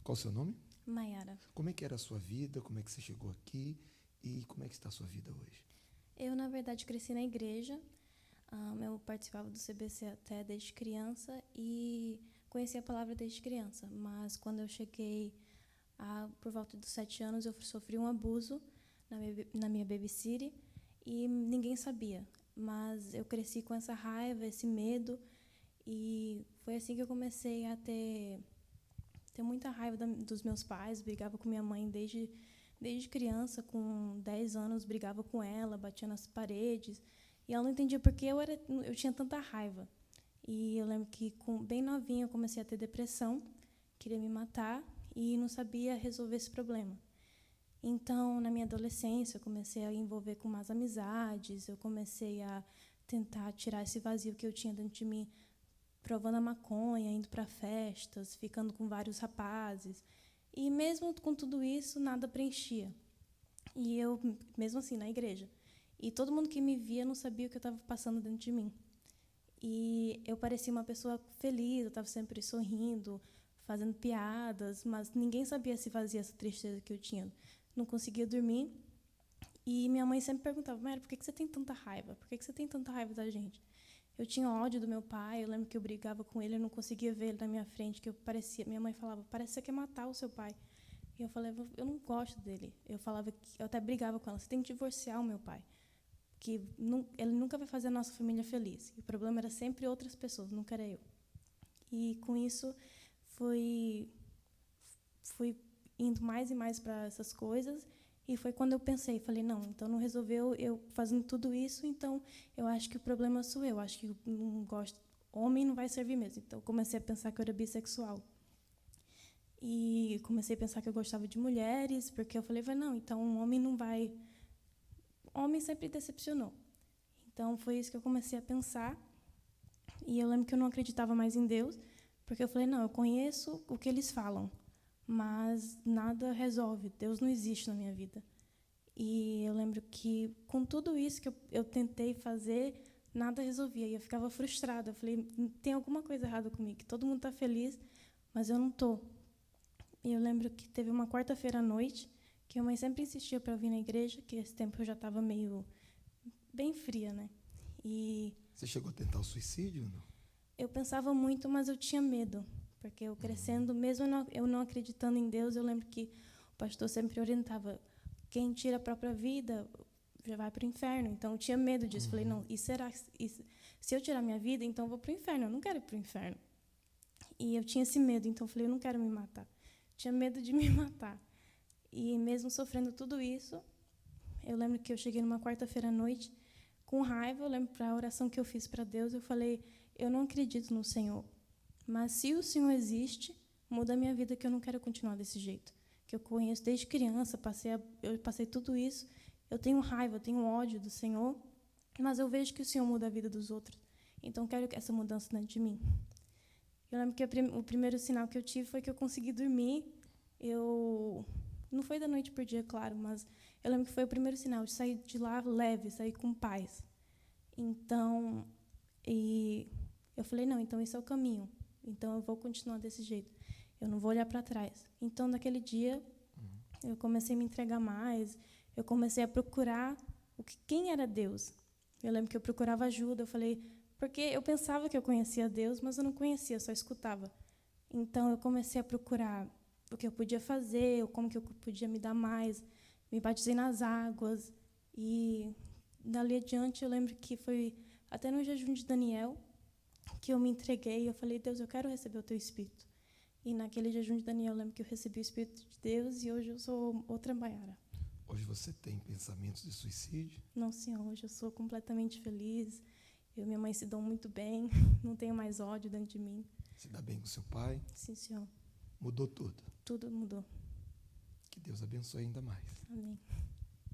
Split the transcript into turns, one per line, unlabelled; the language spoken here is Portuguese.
Qual o seu nome?
Maiara.
Como é que era a sua vida? Como é que você chegou aqui? E como é que está a sua vida hoje?
Eu, na verdade, cresci na igreja. Eu participava do CBC até desde criança e conheci a palavra desde criança. Mas quando eu cheguei por volta dos 7 anos, eu sofri um abuso na minha babysitter e ninguém sabia. Mas eu cresci com essa raiva, esse medo, e foi assim que eu comecei a ter muita raiva dos meus pais. Brigava com minha mãe desde criança. Com 10 anos, brigava com ela, batia nas paredes, e ela não entendia por que eu tinha tanta raiva. E eu lembro que, bem novinha, eu comecei a ter depressão, queria me matar e não sabia resolver esse problema. Então, na minha adolescência, eu comecei a envolver com más amizades, eu comecei a tentar tirar esse vazio que eu tinha dentro de mim, provando a maconha, indo para festas, ficando com vários rapazes. E mesmo com tudo isso, nada preenchia. E eu, mesmo assim, na igreja. E todo mundo que me via não sabia o que eu estava passando dentro de mim. E eu parecia uma pessoa feliz, eu estava sempre sorrindo, fazendo piadas, mas ninguém sabia se fazia essa tristeza que eu tinha. Não conseguia dormir. E minha mãe sempre perguntava: Mara, por que você tem tanta raiva? Por que você tem tanta raiva da gente? Eu tinha ódio do meu pai. Eu lembro que eu brigava com ele, eu não conseguia ver ele na minha frente, que minha mãe falava: parece que você quer matar o seu pai. E eu falava: eu não gosto dele. Eu até brigava com ela: você tem que divorciar o meu pai, que ele nunca vai fazer a nossa família feliz. E o problema era sempre outras pessoas, nunca era eu. E com isso fui indo mais e mais para essas coisas. E foi quando eu pensei, falei: não, então não resolveu eu fazendo tudo isso, então eu acho que o problema sou eu, acho que eu não gosto, homem não vai servir mesmo. Então eu comecei a pensar que eu era bissexual. E comecei a pensar que eu gostava de mulheres, porque eu falei: não, então um homem não vai... Homem sempre decepcionou. Então foi isso que eu comecei a pensar. E eu lembro que eu não acreditava mais em Deus, porque eu falei: não, eu conheço o que eles falam, mas nada resolve, Deus não existe na minha vida. E eu lembro que, com tudo isso que eu tentei fazer, nada resolvia, e eu ficava frustrada. Eu falei: tem alguma coisa errada comigo, que todo mundo está feliz, mas eu não estou. E eu lembro que teve uma quarta-feira à noite, que a mãe sempre insistia para eu vir na igreja, que esse tempo eu já estava meio bem fria, né? E
você chegou a tentar o suicídio ou não?
Eu pensava muito, mas eu tinha medo, porque eu crescendo, mesmo eu não acreditando em Deus, eu lembro que o pastor sempre orientava: quem tira a própria vida já vai para o inferno. Então eu tinha medo disso. Falei: não, se eu tirar minha vida, então eu vou para o inferno, eu não quero ir para o inferno. E eu tinha esse medo, então eu falei: eu não quero me matar. Tinha medo de me matar. E mesmo sofrendo tudo isso, eu lembro que eu cheguei numa quarta-feira à noite, com raiva. Eu lembro para a oração que eu fiz para Deus, eu falei: eu não acredito no Senhor, mas se o Senhor existe, muda a minha vida, que eu não quero continuar desse jeito, que eu conheço desde criança, eu passei tudo isso, eu tenho raiva, eu tenho ódio do Senhor, mas eu vejo que o Senhor muda a vida dos outros, então eu quero essa mudança dentro de mim. Eu lembro que o primeiro sinal que eu tive foi que eu consegui dormir. Não foi da noite para o dia, claro, mas eu lembro que foi o primeiro sinal de sair de lá leve, sair com paz. Então, eu falei: não, então esse é o caminho. Então eu vou continuar desse jeito. Eu não vou olhar para trás. Então, naquele dia, eu comecei a me entregar mais. Eu comecei a procurar quem era Deus. Eu lembro que eu procurava ajuda. Eu falei, porque eu pensava que eu conhecia Deus, mas eu não conhecia, eu só escutava. Então eu comecei a procurar o que eu podia fazer, como que eu podia me dar mais. Me batizei nas águas. E dali adiante, eu lembro que foi até no jejum de Daniel que eu me entreguei. Eu falei: Deus, eu quero receber o teu Espírito. E naquele jejum de Daniel, eu lembro que eu recebi o Espírito de Deus, e hoje eu sou outra Maiara.
Hoje você tem pensamentos de suicídio?
Não, senhor, hoje eu sou completamente feliz. Eu e minha mãe se dão muito bem, não tenho mais ódio dentro de mim.
Se dá bem com seu pai?
Sim, senhor.
Mudou tudo?
Tudo mudou.
Que Deus abençoe ainda mais.
Amém.